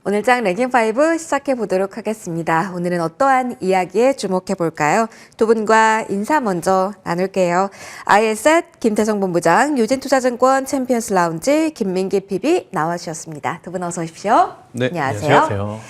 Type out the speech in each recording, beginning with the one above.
오늘 장 랭킹5 시작해 보도록 하겠습니다. 오늘은 어떠한 이야기에 주목해 볼까요? 두 분과 인사 먼저 나눌게요. IS앳 김태성 본부장, 유진투자증권 챔피언스 라운지 김민기 PB 나와주셨습니다. 두 분 어서 오십시오. 네, 안녕하세요. 안녕하세요.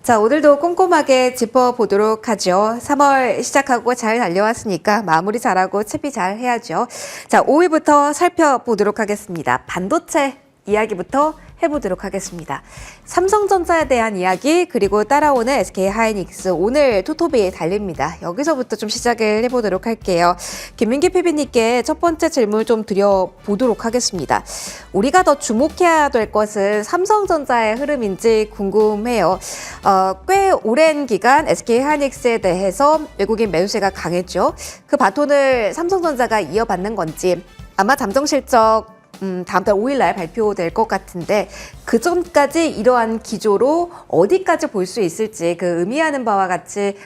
자, 오늘도 꼼꼼하게 짚어보도록 하죠. 3월 시작하고 잘 달려왔으니까 마무리 잘하고 채비 잘 해야죠. 자, 5위부터 살펴보도록 하겠습니다. 반도체 이야기부터 해보도록 하겠습니다. 삼성전자에 대한 이야기 그리고 따라오는 SK하이닉스 오늘 투톱이 달립니다. 여기서부터 좀 시작을 해보도록 할게요. 김민기 PB님께 첫 번째 질문 좀 드려보도록 하겠습니다. 우리가 더 주목해야 될 것은 삼성전자의 흐름인지 궁금해요. 꽤 오랜 기간 SK하이닉스에 대해서 외국인 매수세가 강했죠. 그 바톤을 삼성전자가 이어받는 건지 아마 잠정 실적 다음 달 5일 날 발표될 것 같은데 그 전까지 이러한 기조로 어디까지 볼 수 있을지 그 의미하는 바와 같이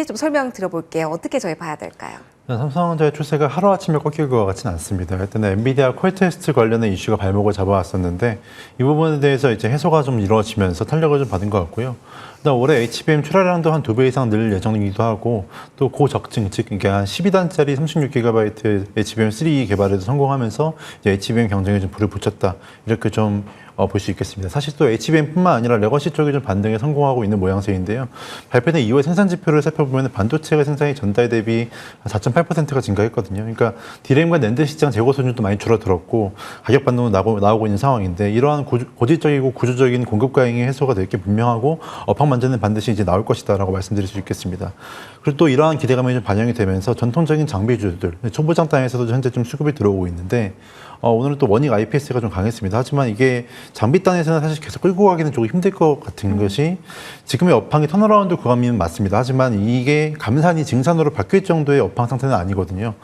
좀 설명 드려볼게요. 어떻게 저희 봐야 될까요? 삼성전자의 추세가 하루아침에 꺾일 것 같지는 않습니다. 일단 엔비디아 콜테스트 관련된 이슈가 발목을 잡아왔었는데 이 부분에 대해서 이제 해소가 좀 이루어지면서 탄력을 좀 받은 것 같고요. 일단 올해 HBM 출하량도 한 2배 이상 늘 예정이기도 하고 또 고적증, 즉 이게 한 12단짜리 36GB HBM3 개발에도 성공하면서 이제 HBM 경쟁에 좀 불을 붙였다. 이렇게 좀 볼 수 있겠습니다. 사실 또 HBM뿐만 아니라 레거시 쪽이 좀 반등에 성공하고 있는 모양새인데요. 발표된 2월 생산 지표를 살펴보면 반도체가 생산이 전달 대비 4.8%가 증가했거든요. 그러니까 디램과 낸드 시장 재고 수준도 많이 줄어들었고 가격 반등도 나오고 있는 상황인데 이러한 고질적이고 구조적인 공급 과잉이 해소가 될 게 분명하고 업황 반전은 반드시 이제 나올 것이다라고 말씀드릴 수 있겠습니다. 그리고 또 이러한 기대감이 좀 반영이 되면서 전통적인 장비주들 초보장 단에서도 현재 좀 수급이 들어오고 있는데 오늘은 또 원익 IPS가 좀 강했습니다. 하지만 이게 장비 단에서는 사실 계속 끌고 가기는 조금 힘들 것 같은 것이 지금의 업황이 턴어라운드 구간이면 맞습니다. 하지만 이게 감산이 증산으로 바뀔 정도의 업황 상태는 아니거든요.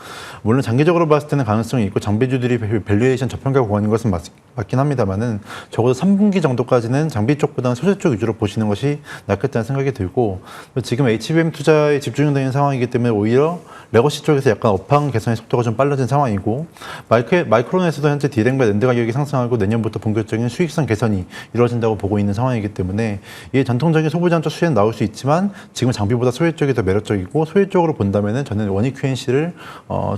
물론 장기적으로 봤을 때는 가능성이 있고 장비주들이 밸류에이션 저평가 구간인 것은 맞긴 합니다만은 적어도 3분기 정도까지는 장비 쪽보다는 소재 쪽 위주로 보시는 것이 낫겠다는 생각이 들고 지금 HBM 투자에 집중되는 상황이기 때문에 오히려 레거시 쪽에서 약간 업황 개선의 속도가 좀 빨라진 상황이고 마이크론에서도 현재 디램과 낸드 가격이 상승하고 내년부터 본격적인 수익성 개선이 이루어진다고 보고 있는 상황이기 때문에 이게 전통적인 소부장적 수혜는 나올 수 있지만 지금 장비보다 소재 쪽이 더 매력적이고 소재 쪽으로 본다면은 저는 원익 QNC를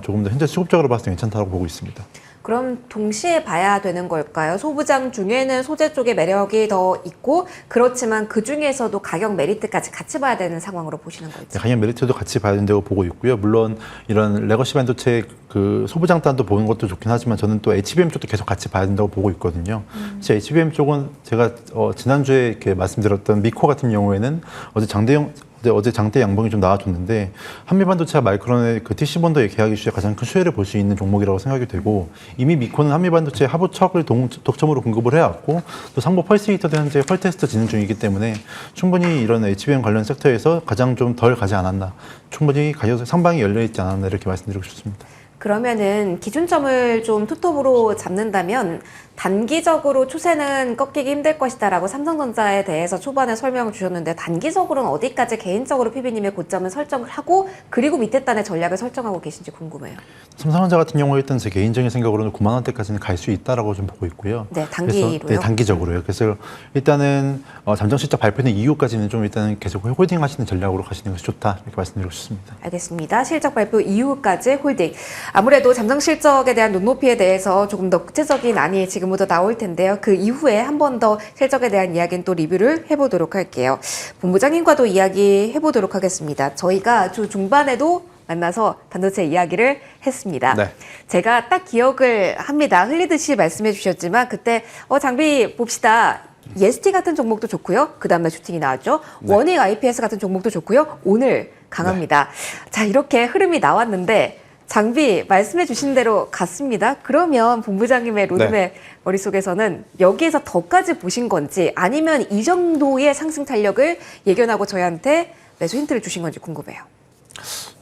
조금 더 현재 수급적으로 봤을 때 괜찮다고 보고 있습니다. 그럼 동시에 봐야 되는 걸까요? 소부장 중에는 소재 쪽의 매력이 더 있고 그렇지만 그 중에서도 가격 메리트까지 같이 봐야 되는 상황으로 보시는 거죠? 네, 가격 메리트도 같이 봐야 된다고 보고 있고요. 물론 이런 레거시 반도체 그 소부장 단도 보는 것도 좋긴 하지만 저는 또 HBM 쪽도 계속 같이 봐야 된다고 보고 있거든요. HBM 쪽은 제가 지난주에 이렇게 말씀드렸던 미코 같은 경우에는 어제 장대 양봉이 좀 나와줬는데 한미반도체와 마이크론의 그 TC본더의 계약 이슈에 가장 큰 수혜를 볼 수 있는 종목이라고 생각이 되고 이미 미코는 한미반도체 하부척을 독점으로 공급을 해왔고 또 상부 펄스 히터도 현재 펄 테스트 진행 중이기 때문에 충분히 이런 HBM 관련 섹터에서 가장 좀 덜 가지 않았나 충분히 가격 상방이 열려있지 않았나 이렇게 말씀드리고 싶습니다. 그러면은 기준점을 좀 투톱으로 잡는다면 단기적으로 추세는 꺾이기 힘들 것이다라고 삼성전자에 대해서 초반에 설명을 주셨는데 단기적으로는 어디까지 개인적으로 PB님의 고점을 설정을 하고 그리고 밑에 단의 전략을 설정하고 계신지 궁금해요. 삼성전자 같은 경우에 일단 제 개인적인 생각으로는 9만 원대까지는 갈 수 있다라고 좀 보고 있고요. 네, 단기로요? 네, 단기적으로요. 그래서 일단은 잠정 실적 발표는 이후까지는 좀 일단은 계속 홀딩하시는 전략으로 가시는 것이 좋다 이렇게 말씀드리고 싶습니다. 알겠습니다. 실적 발표 이후까지 홀딩. 아무래도 잠정 실적에 대한 눈높이에 대해서 조금 더 구체적인 안이 지금부터 나올 텐데요. 그 이후에 한 번 더 실적에 대한 이야기는 또 리뷰를 해보도록 할게요. 본부장님과도 이야기 해보도록 하겠습니다. 저희가 주 중반에도 만나서 반도체 이야기를 했습니다. 네. 제가 딱 기억을 합니다. 흘리듯이 말씀해 주셨지만 그때 장비 봅시다. EST 같은 종목도 좋고요. 그 다음날 슈팅이 나왔죠. 네. 원익 IPS 같은 종목도 좋고요. 오늘 강합니다. 네. 자, 이렇게 흐름이 나왔는데 장비 말씀해 주신 대로 갔습니다. 그러면 본부장님의 로드맵 네. 머릿속에서는 여기에서 더까지 보신 건지 아니면 이 정도의 상승 탄력을 예견하고 저희한테 매수 힌트를 주신 건지 궁금해요.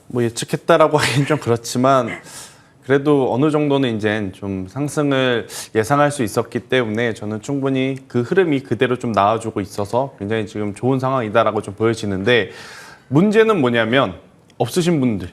뭐 예측했다라고 하긴 좀 그렇지만 그래도 어느 정도는 이제 좀 상승을 예상할 수 있었기 때문에 저는 충분히 그 흐름이 그대로 좀 나와주고 있어서 굉장히 지금 좋은 상황이다라고 좀 보여지는데 문제는 뭐냐면 없으신 분들,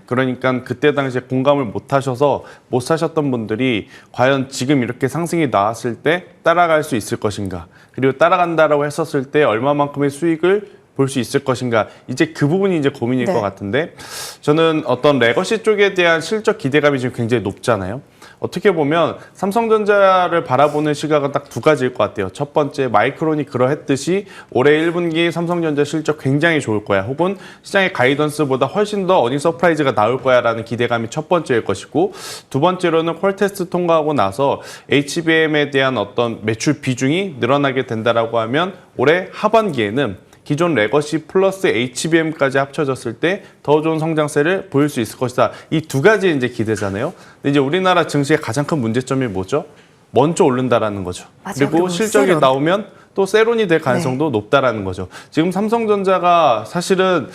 그러니까 그때 당시에 공감을 못 하셔서 못 사셨던 분들이 과연 지금 이렇게 상승이 나왔을 때 따라갈 수 있을 것인가, 그리고 따라간다라고 했었을 때 얼마만큼의 수익을 볼 수 있을 것인가, 이제 그 부분이 이제 고민일 네. 것 같은데, 저는 어떤 레거시 쪽에 대한 실적 기대감이 지금 굉장히 높잖아요. 어떻게 보면 삼성전자를 바라보는 시각은 딱 두 가지일 것 같아요. 첫 번째, 마이크론이 그러했듯이 올해 1분기 삼성전자 실적 굉장히 좋을 거야, 혹은 시장의 가이던스보다 훨씬 더 어닝 서프라이즈가 나올 거야 라는 기대감이 첫 번째일 것이고, 두 번째로는 퀄테스트 통과하고 나서 HBM에 대한 어떤 매출 비중이 늘어나게 된다라고 하면 올해 하반기에는 기존 레거시 플러스 HBM까지 합쳐졌을 때 더 좋은 성장세를 보일 수 있을 것이다. 이 두 가지 이제 기대잖아요. 근데 이제 우리나라 증시의 가장 큰 문제점이 뭐죠? 먼저 오른다라는 거죠. 맞아요. 그리고 그리고 실적이 세론. 나오면 또 세론이 될 가능성도 높다라는 거죠. 지금 삼성전자가 사실은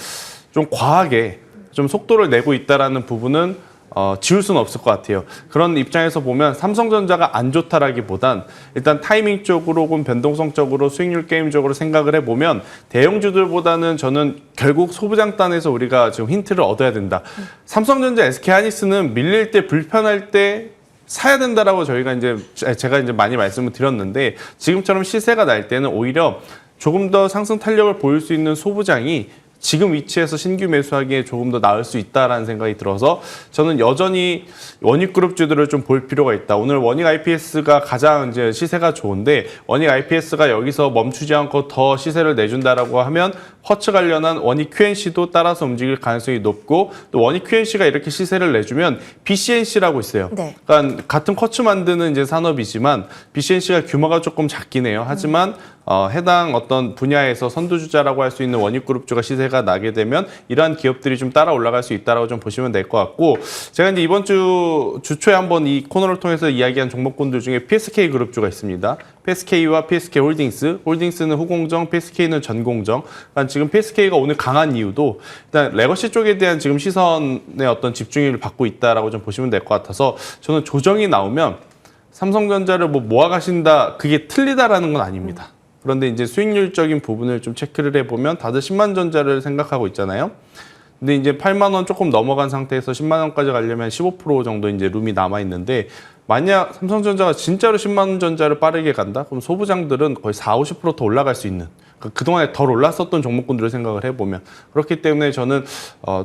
좀 과하게 좀 속도를 내고 있다라는 부분은 지울 수는 없을 것 같아요. 그런 입장에서 보면 삼성전자가 안 좋다라기보단 일단 타이밍적으로 혹은 변동성적으로 수익률 게임적으로 생각을 해보면 대형주들보다는 저는 결국 소부장단에서 우리가 지금 힌트를 얻어야 된다. 삼성전자, SK하이닉스는 밀릴 때 불편할 때 사야 된다라고 제가 이제 많이 말씀을 드렸는데, 지금처럼 시세가 날 때는 오히려 조금 더 상승 탄력을 보일 수 있는 소부장이 지금 위치에서 신규 매수하기에 조금 더 나을 수 있다라는 생각이 들어서 저는 여전히 원익그룹주들을 좀 볼 필요가 있다. 오늘 원익 IPS가 가장 이제 시세가 좋은데, 원익 IPS가 여기서 멈추지 않고 더 시세를 내준다라고 하면 허츠 관련한 원익 QNC도 따라서 움직일 가능성이 높고, 또 원익 QNC가 이렇게 시세를 내주면 BCNC라고 있어요. 네. 그러니까 같은 커츠 만드는 이제 산업이지만 BCNC가 규모가 조금 작긴 해요. 하지만 해당 어떤 분야에서 선두주자라고 할 수 있는 원익그룹주가 시세가 나게 되면 이러한 기업들이 좀 따라 올라갈 수 있다라고 좀 보시면 될 것 같고, 제가 이제 이번 주초에 한번 이 코너를 통해서 이야기한 종목군들 중에 PSK 그룹주가 있습니다. PSK와 PSK 홀딩스는 후공정, PSK는 전공정. 그러니까 지금 PSK가 오늘 강한 이유도 일단 레거시 쪽에 대한 지금 시선의 어떤 집중을 받고 있다라고 좀 보시면 될 것 같아서, 저는 조정이 나오면 삼성전자를 모아가신다, 그게 틀리다라는 건 아닙니다. 그런데 이제 수익률적인 부분을 좀 체크를 해보면 다들 10만 전자를 생각하고 있잖아요. 근데 이제 8만 원 조금 넘어간 상태에서 10만 원까지 가려면 15% 정도 이제 룸이 남아 있는데, 만약 삼성전자가 진짜로 10만 원 전자를 빠르게 간다? 그럼 소부장들은 거의 40~50% 더 올라갈 수 있는, 그동안에 덜 올랐었던 종목군들을 생각을 해보면, 그렇기 때문에 저는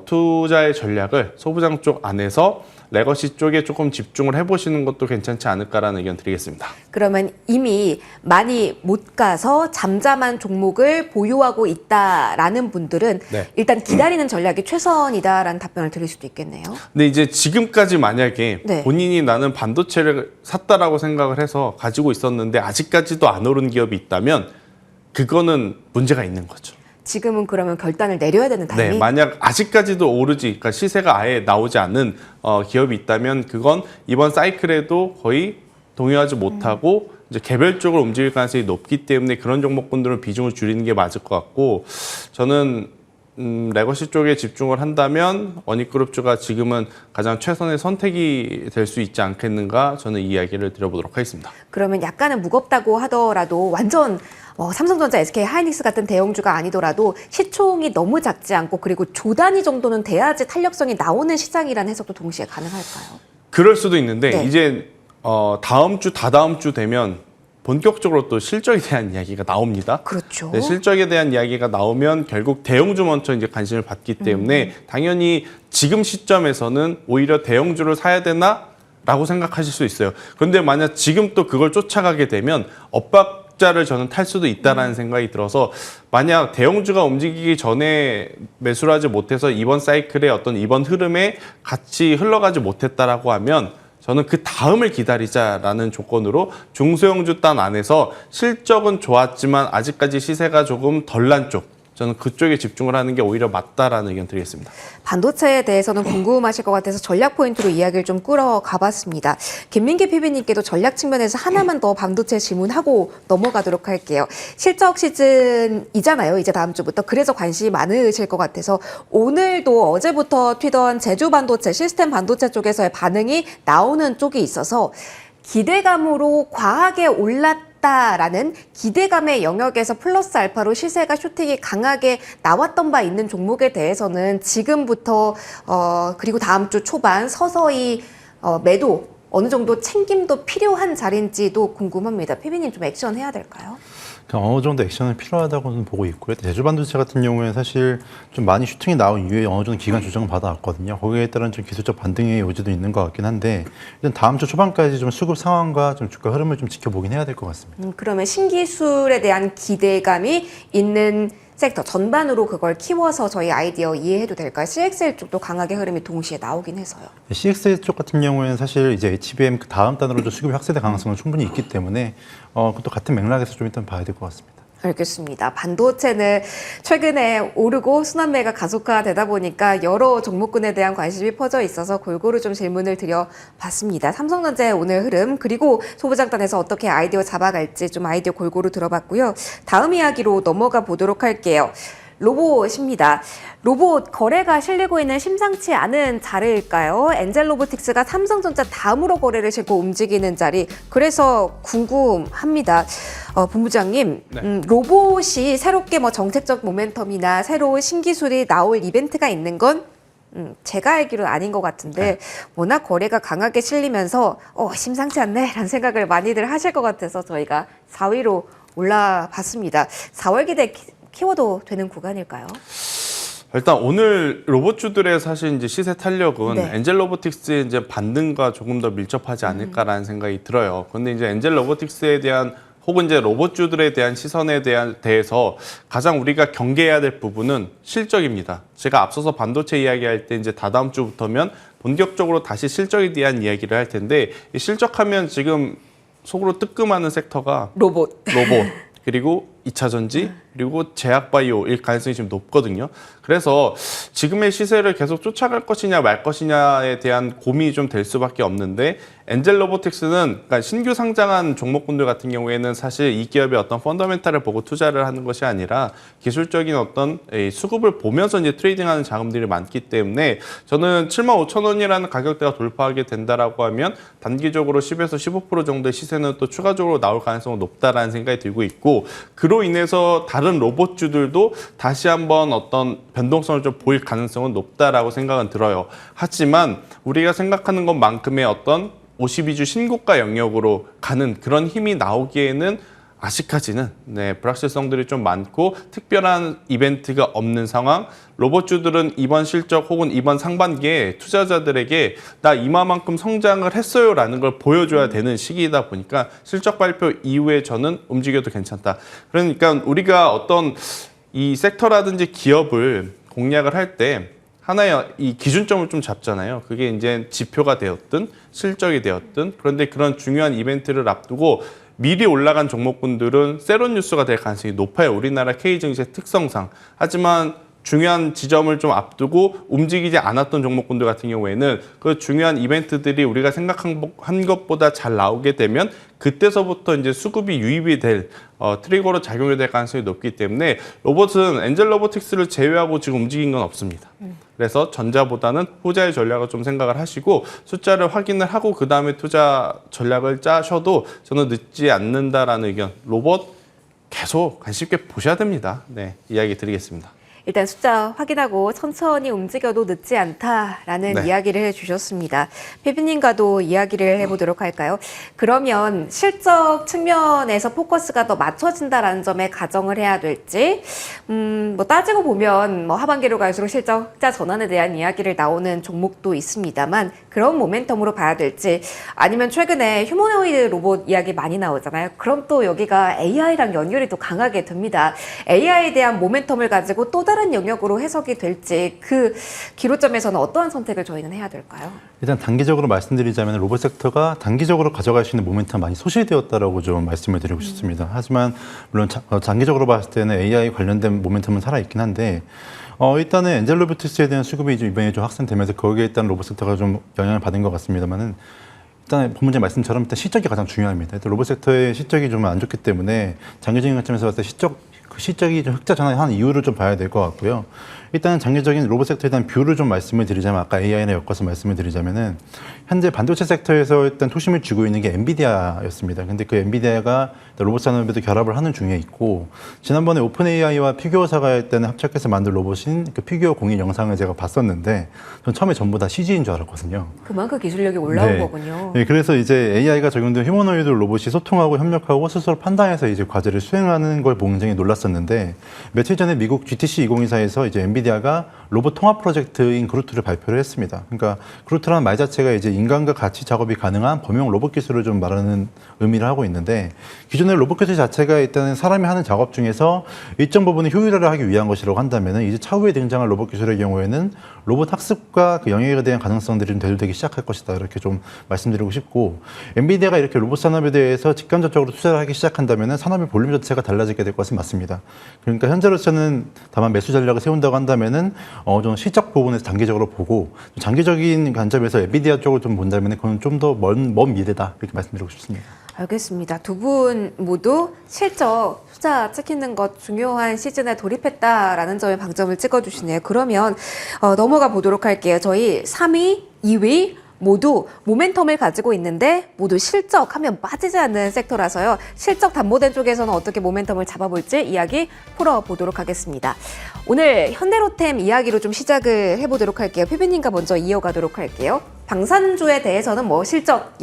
투자의 전략을 소부장 쪽 안에서 레거시 쪽에 조금 집중을 해보시는 것도 괜찮지 않을까라는 의견 드리겠습니다. 그러면 이미 많이 못 가서 잠잠한 종목을 보유하고 있다라는 분들은 네. 일단 기다리는 전략이 최선이다라는 답변을 드릴 수도 있겠네요. 근데 이제 지금까지 만약에 네. 본인이 나는 반도체를 샀다라고 생각을 해서 가지고 있었는데 아직까지도 안 오른 기업이 있다면 그거는 문제가 있는 거죠. 지금은 그러면 결단을 내려야 되는 타이밍? 네, 만약 아직까지도 오르지, 그러니까 시세가 아예 나오지 않는 기업이 있다면 그건 이번 사이클에도 거의 동요하지 못하고 이제 개별적으로 움직일 가능성이 높기 때문에 그런 종목군들은 비중을 줄이는 게 맞을 것 같고, 저는 레거시 쪽에 집중을 한다면 원익그룹주가 지금은 가장 최선의 선택이 될 수 있지 않겠는가, 저는 이 이야기를 드려보도록 하겠습니다. 그러면 약간은 무겁다고 하더라도 완전 삼성전자, SK 하이닉스 같은 대형주가 아니더라도 시총이 너무 작지 않고 그리고 조 단위 정도는 돼야지 탄력성이 나오는 시장이라는 해석도 동시에 가능할까요? 그럴 수도 있는데 네. 이제 다음 주, 다다음 주 되면 본격적으로 또 실적에 대한 이야기가 나옵니다. 그렇죠. 네, 실적에 대한 이야기가 나오면 결국 대형주 먼저 이제 관심을 받기 때문에 당연히 지금 시점에서는 오히려 대형주를 사야 되나? 라고 생각하실 수 있어요. 그런데 만약 지금 또 그걸 쫓아가게 되면 엇박자를 저는 탈 수도 있다라는 생각이 들어서, 만약 대형주가 움직이기 전에 매수를 하지 못해서 이번 사이클의 어떤 이번 흐름에 같이 흘러가지 못했다라고 하면 저는 그 다음을 기다리자라는 조건으로 중소형주 단 안에서 실적은 좋았지만 아직까지 시세가 조금 덜 난 쪽, 저는 그쪽에 집중을 하는 게 오히려 맞다라는 의견 드리겠습니다. 반도체에 대해서는 궁금하실 것 같아서 전략 포인트로 이야기를 좀 끌어가 봤습니다. 김민기 PB님께도 전략 측면에서 하나만 더 반도체 질문하고 넘어가도록 할게요. 실적 시즌이잖아요, 이제 다음 주부터. 그래서 관심이 많으실 것 같아서 오늘도 어제부터 튀던 제주 반도체, 시스템 반도체 쪽에서의 반응이 나오는 쪽이 있어서 기대감으로 과하게 올랐다 않았다라는 기대감의 영역에서 플러스 알파로 시세가 쇼팅이 강하게 나왔던 바 있는 종목에 대해서는 지금부터 그리고 다음 주 초반 서서히 매도 어느 정도 챙김도 필요한 자리인지도 궁금합니다. 피비님 좀 액션해야 될까요? 어느 정도 액션은 필요하다고는 보고 있고요. 제주반도체 같은 경우에는 사실 좀 많이 슈팅이 나온 이후에 어느 정도 기간 조정을 받아왔거든요. 거기에 따른 좀 기술적 반등의 요지도 있는 것 같긴 한데 일단 다음 주 초반까지 좀 수급 상황과 좀 주가 흐름을 좀 지켜보긴 해야 될 것 같습니다. 그러면 신기술에 대한 기대감이 있는 섹터 전반으로 그걸 키워서 저희 아이디어 이해해도 될까요? CXL 쪽도 강하게 흐름이 동시에 나오긴 해서요. CXL 쪽 같은 경우에는 사실 이제 HBM 그 다음 단으로도 수급이 확대될 가능성은 충분히 있기 때문에 그것도 같은 맥락에서 좀 일단 봐야 될 것 같습니다. 알겠습니다. 반도체는 최근에 오르고 순환매가 가속화되다 보니까 여러 종목군에 대한 관심이 퍼져 있어서 골고루 좀 질문을 드려봤습니다. 삼성전자의 오늘 흐름 그리고 소부장단에서 어떻게 아이디어 잡아갈지 좀 아이디어 골고루 들어봤고요. 다음 이야기로 넘어가 보도록 할게요. 로봇입니다. 로봇 거래가 실리고 있는 심상치 않은 자리일까요? 엔젤로보틱스가 삼성전자 다음으로 거래를 실고 움직이는 자리. 그래서 궁금합니다. 본부장님, 네. 로봇이 새롭게 뭐 정책적 모멘텀이나 새로운 신기술이 나올 이벤트가 있는 건 제가 알기로는 아닌 것 같은데 워낙 거래가 강하게 실리면서 심상치 않네 라는 생각을 많이들 하실 것 같아서 저희가 4위로 올라봤습니다. 4월 기대 키워도 되는 구간일까요? 일단 오늘 로봇주들의 사실 이제 시세 탄력은 네. 엔젤 로보틱스의 이제 반등과 조금 더 밀접하지 않을까라는 생각이 들어요. 그런데 이제 엔젤 로보틱스에 대한 혹은 이제 로봇주들에 대한 시선에 대해서 가장 우리가 경계해야 될 부분은 실적입니다. 제가 앞서서 반도체 이야기할 때 이제 다다음 주부터면 본격적으로 다시 실적에 대한 이야기를 할 텐데 이 실적하면 지금 속으로 뜨끔하는 섹터가 로봇. 그리고 2차 전지 그리고 제약바이오일 가능성이 지금 높거든요. 그래서 지금의 시세를 계속 쫓아갈 것이냐 말 것이냐에 대한 고민이 좀 될 수밖에 없는데 엔젤 로보틱스는 그러니까 신규 상장한 종목군들 같은 경우에는 사실 이 기업의 어떤 펀더멘탈을 보고 투자를 하는 것이 아니라 기술적인 어떤 수급을 보면서 이제 트레이딩하는 자금들이 많기 때문에 저는 75,000원이라는 가격대가 돌파하게 된다라고 하면 단기적으로 10에서 15% 정도의 시세는 또 추가적으로 나올 가능성은 높다라는 생각이 들고 있고 그로 인해서 다른 로봇주들도 다시 한번 어떤 변동성을 좀 보일 가능성은 높다라고 생각은 들어요. 하지만 우리가 생각하는 것만큼의 어떤 52주 신고가 영역으로 가는 그런 힘이 나오기에는 아직까지는 불확실성들이 좀 많고 특별한 이벤트가 없는 상황. 로봇주들은 이번 실적 혹은 이번 상반기에 투자자들에게 나 이만큼 성장을 했어요라는 걸 보여줘야 되는 시기이다 보니까 실적 발표 이후에 저는 움직여도 괜찮다. 그러니까 우리가 어떤 이 섹터라든지 기업을 공략을 할 때 하나의 이 기준점을 좀 잡잖아요. 그게 이제 지표가 되었든 실적이 되었든 그런데 그런 중요한 이벤트를 앞두고 미리 올라간 종목군들은 세론 뉴스가 될 가능성이 높아요. 우리나라 K증시의 특성상. 하지만 중요한 지점을 좀 앞두고 움직이지 않았던 종목군들 같은 경우에는 그 중요한 이벤트들이 우리가 생각한 것보다 잘 나오게 되면 그때서부터 이제 수급이 유입이 될 트리거로 작용이 될 가능성이 높기 때문에 로봇은 엔젤 로보틱스를 제외하고 지금 움직인 건 없습니다. 그래서 전자보다는 후자의 전략을 좀 생각을 하시고 숫자를 확인을 하고 그 다음에 투자 전략을 짜셔도 저는 늦지 않는다라는 의견. 로봇 계속 관심 있게 보셔야 됩니다. 네, 이야기 드리겠습니다. 일단 숫자 확인하고 천천히 움직여도 늦지 않다라는 네. 이야기를 해주셨습니다. 피비님과도 이야기를 해보도록 할까요? 그러면 실적 측면에서 포커스가 더 맞춰진다라는 점에 가정을 해야 될지, 뭐 따지고 보면 뭐 하반기로 갈수록 실적 흑자 전환에 대한 이야기를 나오는 종목도 있습니다만 그런 모멘텀으로 봐야 될지, 아니면 최근에 휴머노이드 로봇 이야기 많이 나오잖아요. 그럼 또 여기가 AI랑 연결이 또 강하게 됩니다. AI에 대한 모멘텀을 가지고 또 다른 영역으로 해석이 될지 그 기로점에서는 어떠한 선택을 저희는 해야 될까요? 일단 단기적으로 말씀드리자면 로봇 섹터가 단기적으로 가져갈 수 있는 모멘텀 많이 소실되었다라고 좀 말씀을 드리고 싶습니다. 하지만 물론 장기적으로 봤을 때는 AI 관련된 모멘텀은 살아있긴 한데 일단은 엔젤 로보틱스에 대한 수급이 좀 이번에 좀 확산되면서 거기에 일단 로봇 섹터가 좀 영향을 받은 것 같습니다만은 일단 본문장 말씀처럼 일단 실적이 가장 중요합니다. 일단 로봇 섹터의 실적이 좀 안 좋기 때문에 장기적인 관점에서 봤을 때 실적이 좀 흑자 전환한 이유를 좀 봐야 될 것 같고요. 일단 장기적인 로봇 섹터에 대한 뷰를 좀 말씀을 드리자면 아까 AI나 엮어서 말씀을 드리자면은 현재 반도체 섹터에서 일단 투심을 쥐고 있는 게 엔비디아였습니다. 근데 그 엔비디아가 로봇 산업에도 결합을 하는 중에 있고 지난번에 오픈 AI와 피규어사가 일단 합작해서 만든 로봇인 그 피규어 공인 영상을 제가 봤었는데 전 처음에 전부 다 CG인 줄 알았거든요. 그만큼 기술력이 올라온 네. 거군요. 네, 그래서 이제 AI가 적용된 휴머노이드 로봇이 소통하고 협력하고 스스로 판단해서 이제 과제를 수행하는 걸 보고 굉장히 놀랐었는데 며칠 전에 미국 GTC 2024에서 이제 엔비디아가 로봇 통합 프로젝트인 그루트를 발표를 했습니다. 그러니까 그루트라는 말 자체가 이제 인간과 같이 작업이 가능한 범용 로봇 기술을 좀 말하는 의미를 하고 있는데 기존의 로봇 기술 자체가 일단은 사람이 하는 작업 중에서 일정 부분의 효율화를 하기 위한 것이라고 한다면은 이제 차후에 등장할 로봇 기술의 경우에는 로봇 학습과 그 영역에 대한 가능성들이 좀 대두되기 시작할 것이다. 이렇게 좀 말씀드리고 싶고 엔비디아가 이렇게 로봇 산업에 대해서 직간접적으로 투자를 하기 시작한다면은 산업의 볼륨 자체가 달라지게 될 것은 맞습니다. 그러니까 현재로서는 다만 매수 전략을 세운다고 한다면은 어느 정도 실적 부분에서 단기적으로 보고 장기적인 관점에서 엔비디아 쪽을 좀 본다면 그건 좀 더 먼 미래다 이렇게 말씀드리고 싶습니다. 알겠습니다. 두 분 모두 실적 투자 찍히는 것 중요한 시즌에 돌입했다라는 점에 방점을 찍어주시네요. 그러면 넘어가 보도록 할게요. 저희 3위, 2위 모두 모멘텀을 가지고 있는데 모두 실적하면 빠지지 않는 섹터라서요. 실적 담보된 쪽에서는 어떻게 모멘텀을 잡아볼지 이야기 풀어보도록 하겠습니다. 오늘 현대로템 이야기로 좀 시작을 해보도록 할게요. 피비님과 먼저 이어가도록 할게요. 방산주에 대해서는 뭐 실적,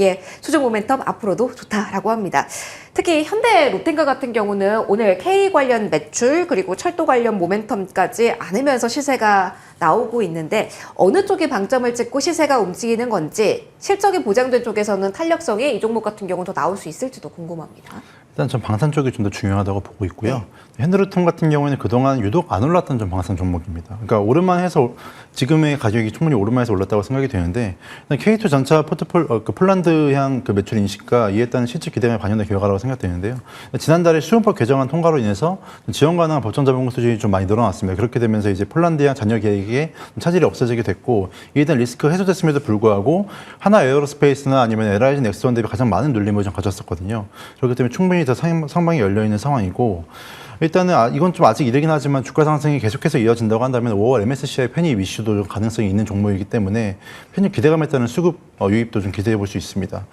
수주 모멘텀 앞으로도 좋다라고 합니다. 특히 현대로템과 같은 경우는 오늘 K 관련 매출 그리고 철도 관련 모멘텀까지 안으면서 시세가 나오고 있는데 어느 쪽에 방점을 찍고 시세가 움직이는 건지 실적이 보장된 쪽에서는 탄력성이 이 종목 같은 경우는 더 나올 수 있을지도 궁금합니다. 일단 전 방산 쪽이 좀 더 중요하다고 보고 있고요. 현대로템 같은 경우에는 그동안 유독 안 올랐던 좀 방산 종목입니다. 그러니까 오름만해서 지금의 가격이 충분히 오름만해서 올랐다고 생각이 되는데 K2 전차 포트폴 그 폴란드향 그 매출 인식과 이에 따른 실질 기대감에 반영된 결과라고 생각되는데요. 지난달에 수용법 개정안 통과로 인해서 지원 가능한 법정 자본 수준이 좀 많이 늘어났습니다. 그렇게 되면서 이제 폴란드향 잔여 계획에 차질이 없어지게 됐고 이에 대한 리스크가 해소됐음에도 불구하고 하나 에어로스페이스나 아니면 LIG 넥스원 대비 가장 많은 눌림을 좀 가졌었거든요. 그렇기 때문에 충분히 더 상방이 열려 있는 상황이고. 일단은 이건 좀 아직 이르긴 하지만 주가 상승이 계속해서 이어진다고 한다면 5월 MSCI 편입 이슈도 가능성이 있는 종목이기 때문에 편입 기대감에 따른 수급 유입도 좀 기대해 볼 수 있습니다.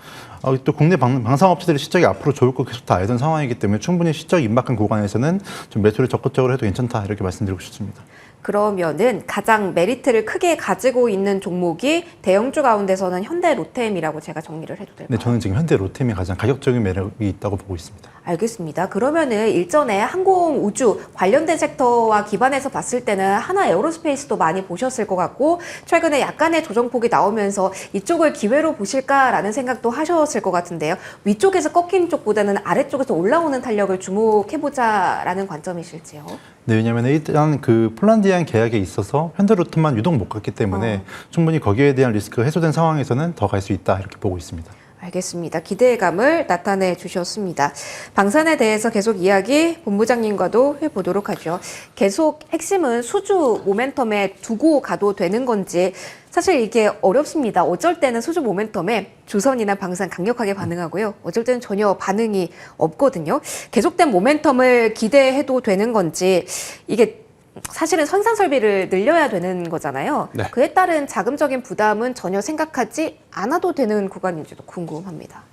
또 국내 방산업체들의 실적이 앞으로 좋을 거 계속 다 알던 상황이기 때문에 충분히 실적 임박한 구간에서는 좀 매수를 적극적으로 해도 괜찮다 이렇게 말씀드리고 싶습니다. 그러면은 가장 메리트를 크게 가지고 있는 종목이 대형주 가운데서는 현대로템이라고 제가 정리를 해도 될까요? 네, 저는 지금 현대로템이 가장 가격적인 매력이 있다고 보고 있습니다. 알겠습니다. 그러면은 일전에 항공 우주 관련된 섹터와 기반해서 봤을 때는 하나 에어로스페이스도 많이 보셨을 것 같고 최근에 약간의 조정폭이 나오면서 이쪽을 기회로 보실까라는 생각도 하셨을 것 같은데요. 위쪽에서 꺾인 쪽보다는 아래쪽에서 올라오는 탄력을 주목해보자라는 관점이실지요? 네, 왜냐하면 일단 그 폴란드향 계약에 있어서 현대로템만 유독 못 갔기 때문에 충분히 거기에 대한 리스크가 해소된 상황에서는 더 갈 수 있다 이렇게 보고 있습니다. 알겠습니다. 기대감을 나타내 주셨습니다. 방산에 대해서 계속 이야기 본부장님과도 해보도록 하죠. 계속 핵심은 수주 모멘텀에 두고 가도 되는 건지 사실 이게 어렵습니다. 어쩔 때는 수주 모멘텀에 주선이나 방산 강력하게 반응하고요. 어쩔 때는 전혀 반응이 없거든요. 계속된 모멘텀을 기대해도 되는 건지 이게 사실은 선산 설비를 늘려야 되는 거잖아요. 네. 그에 따른 자금적인 부담은 전혀 생각하지 않아도 되는 구간인지도 궁금합니다.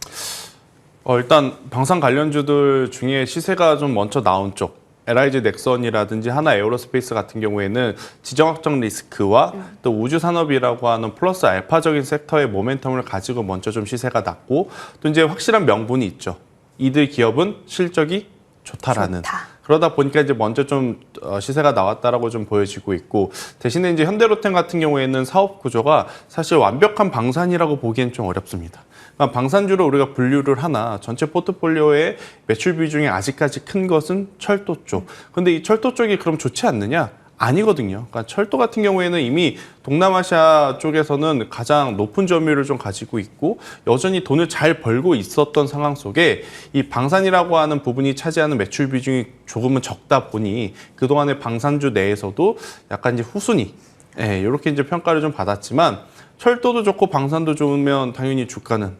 일단 방산 관련주들 중에 시세가 좀 먼저 나온 쪽 LIG 넥선이라든지 하나 에어로스페이스 같은 경우에는 지정 확정 리스크와 또 우주 산업이라고 하는 플러스 알파적인 섹터의 모멘텀을 가지고 먼저 좀 시세가 낮고 또 이제 확실한 명분이 있죠. 이들 기업은 실적이 좋다라는. 좋다. 그러다 보니까 이제 먼저 좀 시세가 나왔다라고 좀 보여지고 있고 대신에 이제 현대로템 같은 경우에는 사업 구조가 사실 완벽한 방산이라고 보기엔 좀 어렵습니다. 그러니까 방산주로 우리가 분류를 하나 전체 포트폴리오의 매출 비중이 아직까지 큰 것은 철도 쪽. 근데 이 철도 쪽이 그럼 좋지 않느냐? 아니거든요. 그러니까 철도 같은 경우에는 이미 동남아시아 쪽에서는 가장 높은 점유율을 좀 가지고 있고 여전히 돈을 잘 벌고 있었던 상황 속에 이 방산이라고 하는 부분이 차지하는 매출 비중이 조금은 적다 보니 그동안의 방산주 내에서도 약간 이제 후순위, 이렇게 이제 평가를 좀 받았지만 철도도 좋고 방산도 좋으면 당연히 주가는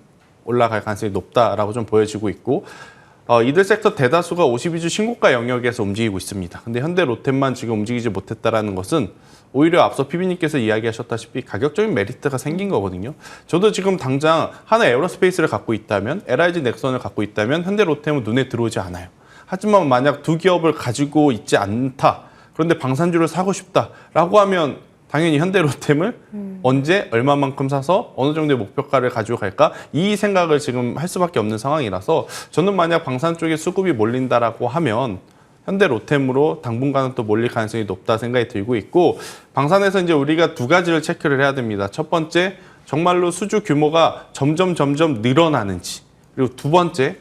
올라갈 가능성이 높다라고 좀 보여지고 있고 이들 섹터 대다수가 52주 신고가 영역에서 움직이고 있습니다. 근데 현대 로템만 지금 움직이지 못했다라는 것은 오히려 앞서 PB님께서 이야기하셨다시피 가격적인 메리트가 생긴 거거든요. 저도 지금 당장 하나 에어로스페이스를 갖고 있다면, LIG 넥선을 갖고 있다면 현대 로템은 눈에 들어오지 않아요. 하지만 만약 두 기업을 가지고 있지 않다. 그런데 방산주를 사고 싶다라고 하면 당연히 현대 로템을 언제 얼마만큼 사서 어느 정도의 목표가를 가지고 갈까? 이 생각을 지금 할 수밖에 없는 상황이라서 저는 만약 방산 쪽에 수급이 몰린다라고 하면 현대 로템으로 당분간은 또 몰릴 가능성이 높다 생각이 들고 있고, 방산에서 이제 우리가 두 가지를 체크를 해야 됩니다. 첫 번째, 정말로 수주 규모가 점점 늘어나는지, 그리고 두 번째,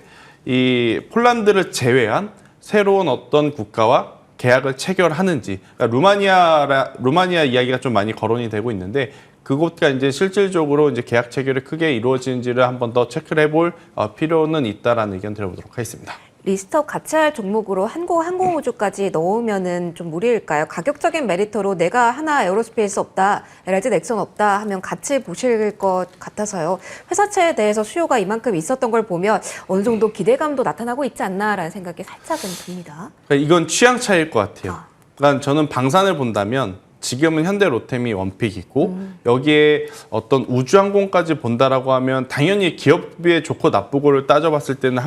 이 폴란드를 제외한 새로운 어떤 국가와 계약을 체결하는지. 그러니까 루마니아 이야기가 좀 많이 거론이 되고 있는데, 그곳과 이제 실질적으로 이제 계약 체결이 크게 이루어지는지를 한 번 더 체크를 해볼 필요는 있다라는 의견 드려보도록 하겠습니다. 리스트업 같이 할 종목으로 항공우주까지 넣으면은 좀 무리일까요? 가격적인 메리트로 내가 하나 에어로스페이스 없다, LG 넥선 없다 하면 같이 보실 것 같아서요. 회사채에 대해서 수요가 이만큼 있었던 걸 보면 어느 정도 기대감도 나타나고 있지 않나라는 생각이 살짝은 듭니다. 그러니까 이건 취향 차이일 것 같아요. 그러니까 저는 방산을 본다면 지금은 현대 로템이 원픽이고 여기에 어떤 우주항공까지 본다라고 하면 당연히 기업의 좋고 나쁘고를 따져봤을 때는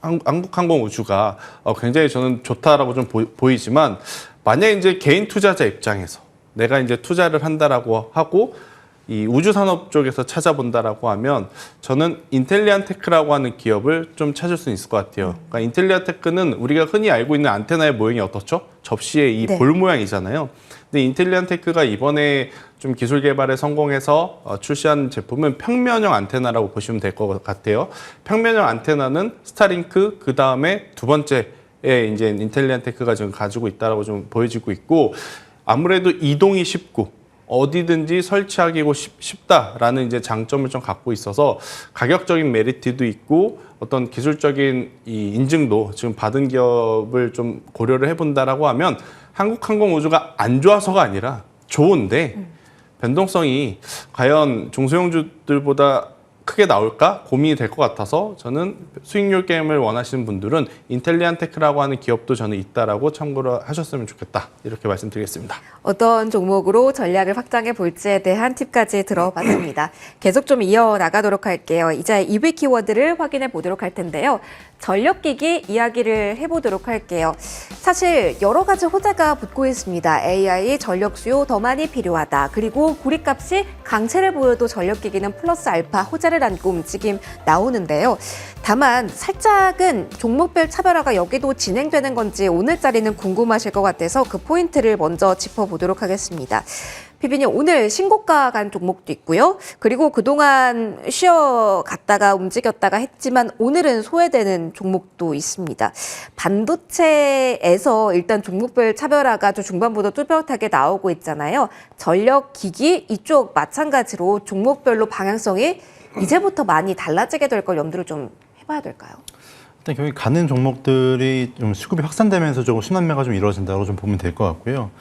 한국항공우주가 굉장히 저는 좋다라고 좀 보이지만, 만약에 이제 개인 투자자 입장에서 내가 이제 투자를 한다라고 하고 이 우주산업 쪽에서 찾아본다라고 하면 저는 인텔리안테크라고 하는 기업을 좀 찾을 수 있을 것 같아요. 그러니까 인텔리안테크는 우리가 흔히 알고 있는 안테나의 모양이 어떻죠? 접시의 이 볼 모양이잖아요. 근데 인텔리안테크가 이번에 좀 기술 개발에 성공해서 출시한 제품은 평면형 안테나라고 보시면 될 것 같아요. 평면형 안테나는 스타링크, 그 다음에 두 번째에 이제 인텔리안테크가 지금 가지고 있다라고 좀 보여지고 있고, 아무래도 이동이 쉽고 어디든지 설치하기고 쉽다라는 이제 장점을 좀 갖고 있어서 가격적인 메리트도 있고 어떤 기술적인 이 인증도 지금 받은 기업을 좀 고려를 해본다라고 하면 한국항공우주가 안 좋아서가 아니라 좋은데 변동성이 과연 중소형주들보다 크게 나올까 고민이 될 것 같아서 저는 수익률 게임을 원하시는 분들은 인텔리안테크라고 하는 기업도 저는 있다라고 참고를 하셨으면 좋겠다, 이렇게 말씀드리겠습니다. 어떤 종목으로 전략을 확장해 볼지에 대한 팁까지 들어봤습니다. 계속 좀 이어나가도록 할게요. 이제 EV 키워드를 확인해 보도록 할 텐데요. 전력기기 이야기를 해보도록 할게요. 사실 여러 가지 호재가 붙고 있습니다. AI 전력 수요 더 많이 필요하다. 그리고 구리값이 강세를 보여도 전력기기는 플러스 알파 호재를 안고 움직임 나오는데요. 다만 살짝은 종목별 차별화가 여기도 진행되는 건지 오늘자리는 궁금하실 것 같아서 그 포인트를 먼저 짚어보도록 하겠습니다. 피비님, 오늘 신고가 간 종목도 있고요. 그리고 그동안 쉬어갔다가 움직였다가 했지만 오늘은 소외되는 종목도 있습니다. 반도체에서 일단 종목별 차별화가 좀 중반부터 뚜렷하게 나오고 있잖아요. 전력기기 이쪽 마찬가지로 종목별로 방향성이 이제부터 많이 달라지게 될 걸 염두를 좀 해봐야 될까요? 일단 여기 가는 종목들이 좀 수급이 확산되면서 조금 순환매가 좀 이루어진다고 좀 보면 될 것 같고요.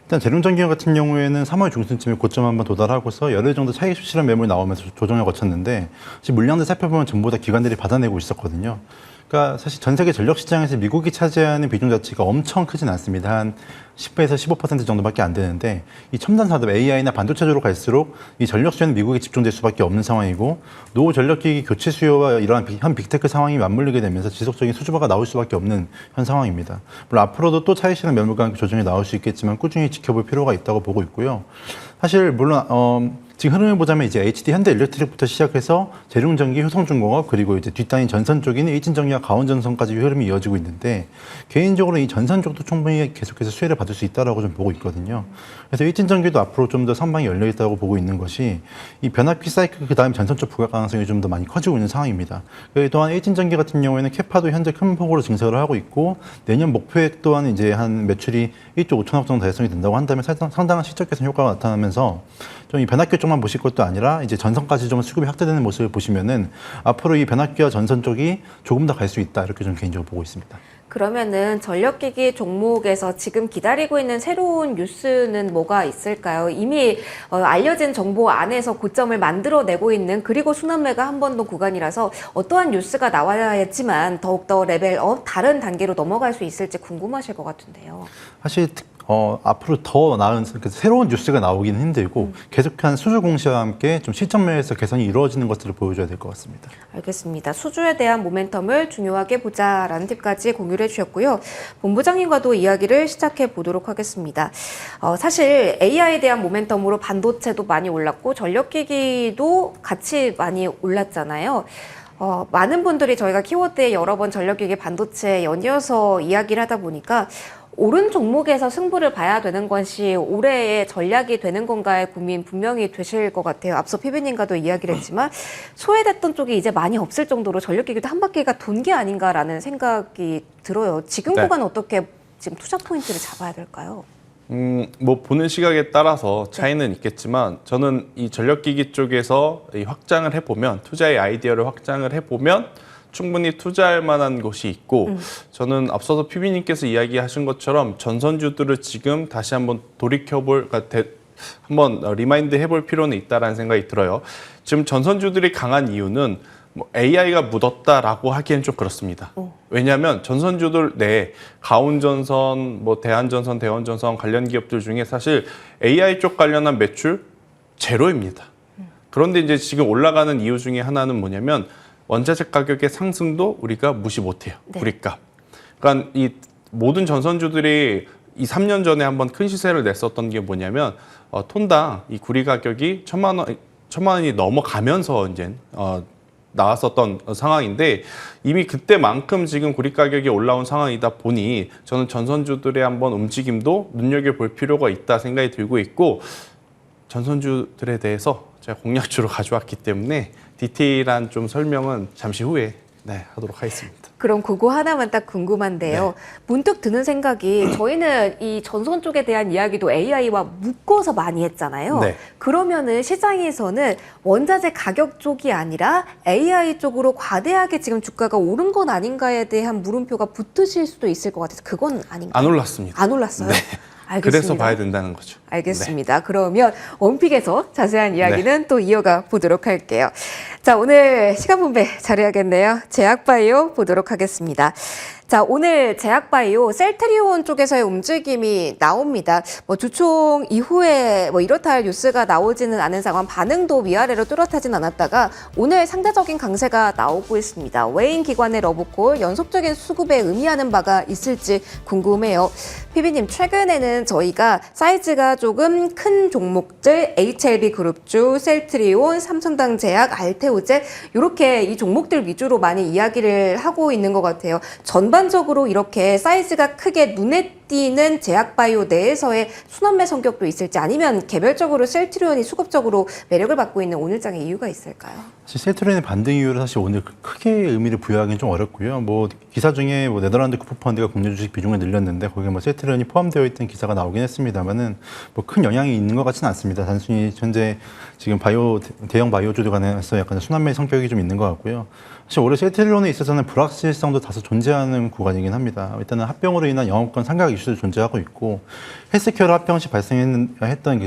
일단 재룡전기업 같은 경우에는 3월 중순쯤에 고점 한번 도달하고서 열흘 정도 차익 수치란 매물 나오면서 조정을 거쳤는데, 지금 물량들 살펴보면 전부 다 기관들이 받아내고 있었거든요. 그러니까 사실 전 세계 전력 시장에서 미국이 차지하는 비중 자체가 엄청 크진 않습니다. 한 10에서 15% 정도밖에 안 되는데, 이 첨단 산업 AI나 반도체주로 갈수록 이 전력 수요는 미국에 집중될 수밖에 없는 상황이고, 노후 전력기기 교체 수요와 이러한 현 빅테크 상황이 맞물리게 되면서 지속적인 수주바가 나올 수밖에 없는 현 상황입니다. 물론 앞으로도 또 차익 실현 매물과 함께 조정이 나올 수 있겠지만 꾸준히 지켜볼 필요가 있다고 보고 있고요. 사실 물론 지금 흐름을 보자면 이제 HD 현대일렉트릭부터 시작해서 재룡전기, 효성중공업, 그리고 이제 뒷단인 전선 쪽인 일진전기와 가온전선까지 흐름이 이어지고 있는데, 개인적으로 이 전선 쪽도 충분히 계속해서 수혜를 받을 수 있다라고 좀 보고 있거든요. 그래서 일진전기도 앞으로 좀 더 선방이 열려 있다고 보고 있는 것이, 이 변압기 사이클 그다음에 전선 쪽 부각 가능성이 좀 더 많이 커지고 있는 상황입니다. 또한 일진전기 같은 경우에는 캐파도 현재 큰 폭으로 증설을 하고 있고, 내년 목표액 또한 이제 한 매출이 1조 5천억 정도 달성이 된다고 한다면 상당한 실적 개선 효과가 나타나면서 좀 이 변압기 쪽만 보실 것도 아니라 이제 전선까지 좀 수급이 확대되는 모습을 보시면은 앞으로 이 변압기와 전선 쪽이 조금 더 갈 수 있다, 이렇게 좀 개인적으로 보고 있습니다. 그러면은 전력기기 종목에서 지금 기다리고 있는 새로운 뉴스는 뭐가 있을까요? 이미 알려진 정보 안에서 고점을 만들어내고 있는 그리고 순환매가 한 번 더 구간이라서 어떠한 뉴스가 나와야지만 더욱더 레벨업 다른 단계로 넘어갈 수 있을지 궁금하실 것 같은데요. 사실 앞으로 더 나은 새로운 뉴스가 나오기는 힘들고 계속한 수주 공시와 함께 좀 시점 면에서 개선이 이루어지는 것들을 보여줘야 될 것 같습니다. 알겠습니다. 수주에 대한 모멘텀을 중요하게 보자라는 팁까지 공유를 해주셨고요. 본부장님과도 이야기를 시작해 보도록 하겠습니다. 사실 AI에 대한 모멘텀으로 반도체도 많이 올랐고 전력기기도 같이 많이 올랐잖아요. 많은 분들이 저희가 키워드에 여러 번 전력기기 반도체 연이어서 이야기를 하다 보니까 오른 종목에서 승부를 봐야 되는 것이 올해의 전략이 되는 건가의 고민 분명히 되실 것 같아요. 앞서 피비님과도 이야기를 했지만 소외됐던 쪽이 이제 많이 없을 정도로 전력기기도 한 바퀴가 돈 게 아닌가라는 생각이 들어요. 지금 네. 구간 어떻게 지금 투자 포인트를 잡아야 될까요? 뭐 보는 시각에 따라서 차이는 있겠지만 저는 이 전력기기 쪽에서 이 확장을 해보면 투자의 아이디어를 확장을 해보면 충분히 투자할 만한 곳이 있고 저는 앞서서 피비님께서 이야기하신 것처럼 전선주들을 지금 다시 한번 돌이켜볼 한번 리마인드 해볼 필요는 있다라는 생각이 들어요. 지금 전선주들이 강한 이유는 뭐 AI가 묻었다라고 하기엔 좀 그렇습니다. 왜냐하면 전선주들 내에 가온전선, 뭐 대한전선, 대원전선 관련 기업들 중에 사실 AI 쪽 관련한 매출 제로입니다. 그런데 이제 지금 올라가는 이유 중에 하나는 뭐냐면 원자재 가격의 상승도 우리가 무시 못해요. 네. 구리값. 그러니까 이 모든 전선주들이 3년 전에 한번 큰 시세를 냈었던 게 뭐냐면 톤당 이 구리 가격이 1,000만 원이 넘어가면서 이제 나왔었던 상황인데 이미 그때만큼 지금 구리 가격이 올라온 상황이다 보니 저는 전선주들의 한번 움직임도 눈여겨볼 필요가 있다 생각이 들고 있고 전선주들에 대해서 제가 공략주로 가져왔기 때문에 디테일한 좀 설명은 잠시 후에 하도록 하겠습니다. 그럼 그거 하나만 딱 궁금한데요. 문득 드는 생각이 저희는 이 전선 쪽에 대한 이야기도 AI와 묶어서 많이 했잖아요. 네. 그러면은 시장에서는 원자재 가격 쪽이 아니라 AI 쪽으로 과대하게 지금 주가가 오른 건 아닌가에 대한 물음표가 붙으실 수도 있을 것 같아서 그건 아닌가요? 안 올랐습니다. 안 올랐어요? 네. 알겠습니다. 그래서 봐야 된다는 거죠. 알겠습니다. 그러면 원픽에서 자세한 이야기는 또 이어가 보도록 할게요. 자, 오늘 시간 분배 잘해야겠네요. 제약바이오 보도록 하겠습니다. 자, 오늘 제약바이오 셀트리온 쪽에서의 움직임이 나옵니다. 뭐 주총 이후에 뭐 이렇다 할 뉴스가 나오지는 않은 상황, 반응도 위아래로 뚜렷하진 않았다가 오늘 상대적인 강세가 나오고 있습니다. 외인 기관의 러브콜, 연속적인 수급에 의미하는 바가 있을지 궁금해요. 피비님, 최근에는 저희가 사이즈가 조금 큰 종목들, HLB 그룹주, 셀트리온, 삼성당제약, 알테오제 이렇게 이 종목들 위주로 많이 이야기를 하고 있는 것 같아요. 전반적으로 이렇게 사이즈가 크게 눈에 띄는 제약바이오 내에서의 순환매 성격도 있을지 아니면 개별적으로 셀트리온이 수급적으로 매력을 받고 있는 오늘장의 이유가 있을까요? 사실 셀트리온의 반등 이유를 사실 오늘 크게 의미를 부여하기는 좀 어렵고요. 뭐 기사 중에 뭐 네덜란드 쿠퍼펀드가 국내 주식 비중을 늘렸는데 거기에 뭐 셀트리온이 포함되어 있던 기사가 나오긴 했습니다만은 뭐 큰 영향이 있는 것 같지는 않습니다. 단순히 현재 지금 대형 바이오주들 간에서 약간 순환매 성격이 좀 있는 것 같고요. 사실 올해 셀트리온에 있어서는 불확실성도 다소 존재하는 구간이긴 합니다. 일단은 합병으로 인한 영업권 상각 이슈도 존재하고 있고 헬스케어로 합병 시 발생했던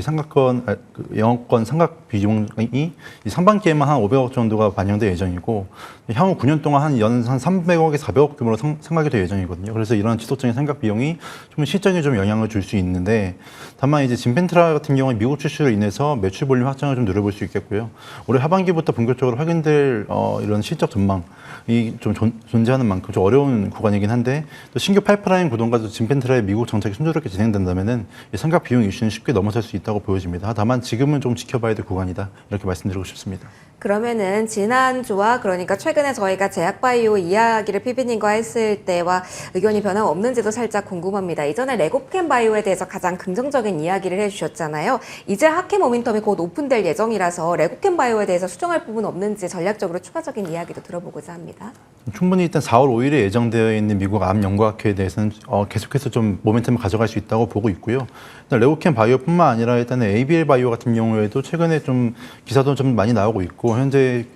영업권 상각 비중이 상반기에만 한 500억 정도가 반영될 예정이고 향후 9년 동안 한 300억에서 400억 규모로 상각이 될 예정이거든요. 그래서 이런 지속적인 상각 비용이 좀 실적에 좀 영향을 줄 수 있는데 다만 이제 진펜트라 같은 경우는 미국 출시로 인해서 매출 볼륨 확장을 좀 노려볼 수 있겠고요. 올해 하반기부터 본격적으로 확인될 이런 실적 전망이 좀 존재하는 만큼 좀 어려운 구간이긴 한데 또 신규 파이프라인 구동과 진펜트라의 미국 정책이 순조롭게 진행된다면은 이 상각 비용 이슈는 쉽게 넘어설 수 있다고 보여집니다. 다만 지금은 좀 지켜봐야 될 구간이다 이렇게 말씀드리고 싶습니다. 그러면은 지난주와 그러니까 최근에 저희가 제약바이오 이야기를 피비님과 했을 때와 의견이 변함없는지도 살짝 궁금합니다. 이전에 레고캠바이오에 대해서 가장 긍정적인 이야기를 해주셨잖아요. 이제 하캠 모멘텀이 곧 오픈될 예정이라서 레고캠바이오에 대해서 수정할 부분 없는지 전략적으로 추가적인 이야기도 들어보고자 합니다. 충분히 일단 4월 5일에 예정되어 있는 미국 암연구학회에 대해서는 계속해서 좀 모멘텀을 가져갈 수 있다고 보고 있고요. 일단 레고캠 바이오뿐만 아니라 일단은 ABL 바이오 같은 경우에도 최근에 좀 기사도 좀 많이 나오고 있고 현재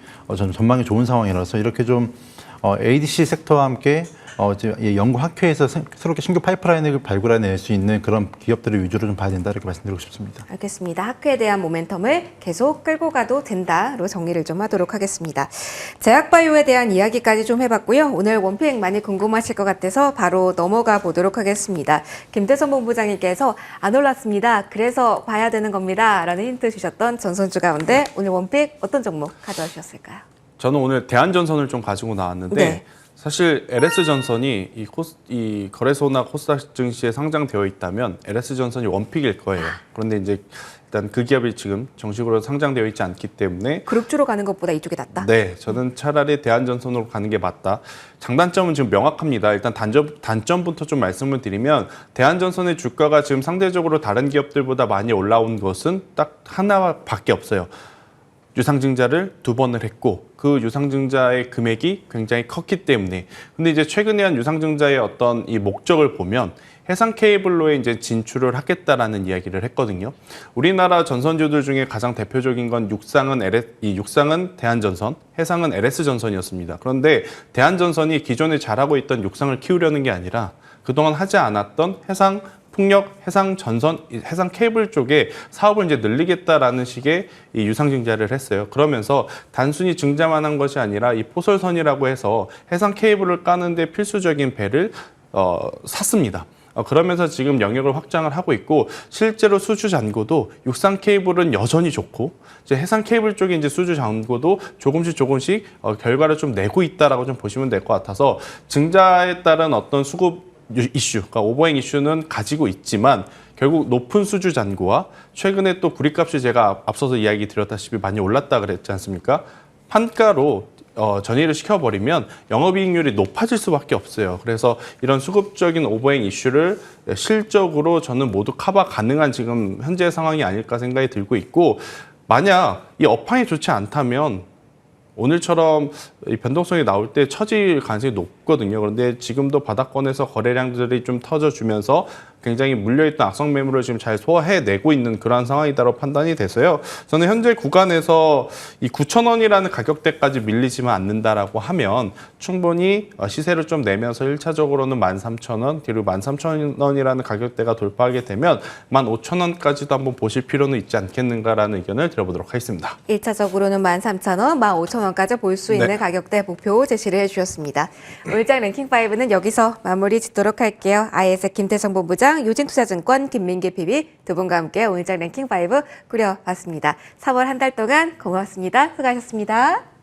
전망이 좋은 상황이라서 이렇게 좀 ADC 섹터와 함께 지금 이 연구 학회에서 새롭게 신규 파이프라인을 발굴해낼 수 있는 그런 기업들을 위주로 좀 봐야 된다 이렇게 말씀드리고 싶습니다. 알겠습니다. 학회에 대한 모멘텀을 계속 끌고 가도 된다로 정리를 좀 하도록 하겠습니다. 제약바이오에 대한 이야기까지 좀 해봤고요. 오늘 원픽 많이 궁금하실 것 같아서 바로 넘어가 보도록 하겠습니다. 김태성 본부장님께서 안 올랐습니다. 그래서 봐야 되는 겁니다. 라는 힌트 주셨던 전선주 가운데 오늘 원픽 어떤 종목 가져오셨을까요? 저는 오늘 대한전선을 좀 가지고 나왔는데 네. 사실 LS전선이 이 거래소나 코스닥 증시에 상장되어 있다면 LS전선이 원픽일 거예요. 그런데 이제 일단 그 기업이 지금 정식으로 상장되어 있지 않기 때문에 그룹주로 가는 것보다 이쪽이 낫다? 네, 저는 차라리 대한전선으로 가는 게 맞다. 장단점은 지금 명확합니다. 일단 단점부터 좀 말씀을 드리면 대한전선의 주가가 지금 상대적으로 다른 기업들보다 많이 올라온 것은 딱 하나밖에 없어요. 유상증자를 2번을 했고 그 유상증자의 금액이 굉장히 컸기 때문에 근데 이제 최근에 한 유상증자의 어떤 이 목적을 보면 해상 케이블로에 이제 진출을 하겠다라는 이야기를 했거든요. 우리나라 전선주들 중에 가장 대표적인 건 육상은 대한전선, 해상은 LS전선이었습니다. 그런데 대한전선이 기존에 잘하고 있던 육상을 키우려는 게 아니라 그동안 하지 않았던 해상 풍력, 해상 전선, 해상 케이블 쪽에 사업을 이제 늘리겠다라는 식의 이 유상증자를 했어요. 그러면서 단순히 증자만 한 것이 아니라 이 포설선이라고 해서 해상 케이블을 까는데 필수적인 배를 샀습니다. 그러면서 지금 영역을 확장을 하고 있고 실제로 수주 잔고도 육상 케이블은 여전히 좋고 이제 해상 케이블 쪽에 이제 수주 잔고도 조금씩 결과를 좀 내고 있다라고 좀 보시면 될 것 같아서 증자에 따른 어떤 수급 이슈, 그러니까 오버행 이슈는 가지고 있지만 결국 높은 수주 잔고와 최근에 또 구리값이 제가 앞서서 이야기 드렸다시피 많이 올랐다 그랬지 않습니까? 판가로 전이를 시켜버리면 영업이익률이 높아질 수밖에 없어요. 그래서 이런 수급적인 오버행 이슈를 실적으로 저는 모두 커버 가능한 지금 현재 상황이 아닐까 생각이 들고 있고 만약 이 업황이 좋지 않다면 오늘처럼 이 변동성이 나올 때 처질 가능성이 높거든요. 그런데 지금도 바닥권에서 거래량들이 좀 터져주면서 굉장히 물려있던 악성 매물을 지금 잘 소화해내고 있는 그러한 상황이다라고 판단이 돼서요. 저는 현재 구간에서 이 9,000원이라는 가격대까지 밀리지만 않는다라고 하면 충분히 시세를 좀 내면서 1차적으로는 13,000원, 그리고 13,000원이라는 가격대가 돌파하게 되면 15,000원까지도 한번 보실 필요는 있지 않겠는가라는 의견을 드려보도록 하겠습니다. 1차적으로는 13,000원, 15,000원까지 볼 수 있는 네. 가격대 목표 제시를 해주셨습니다. 오늘장 랭킹5는 여기서 마무리 짓도록 할게요. IS 김태성 본부장, 유진투자증권 김민기 PB 두 분과 함께 오늘장 랭킹5 꾸려봤습니다. 3월 한 달 동안 고맙습니다. 수고하셨습니다.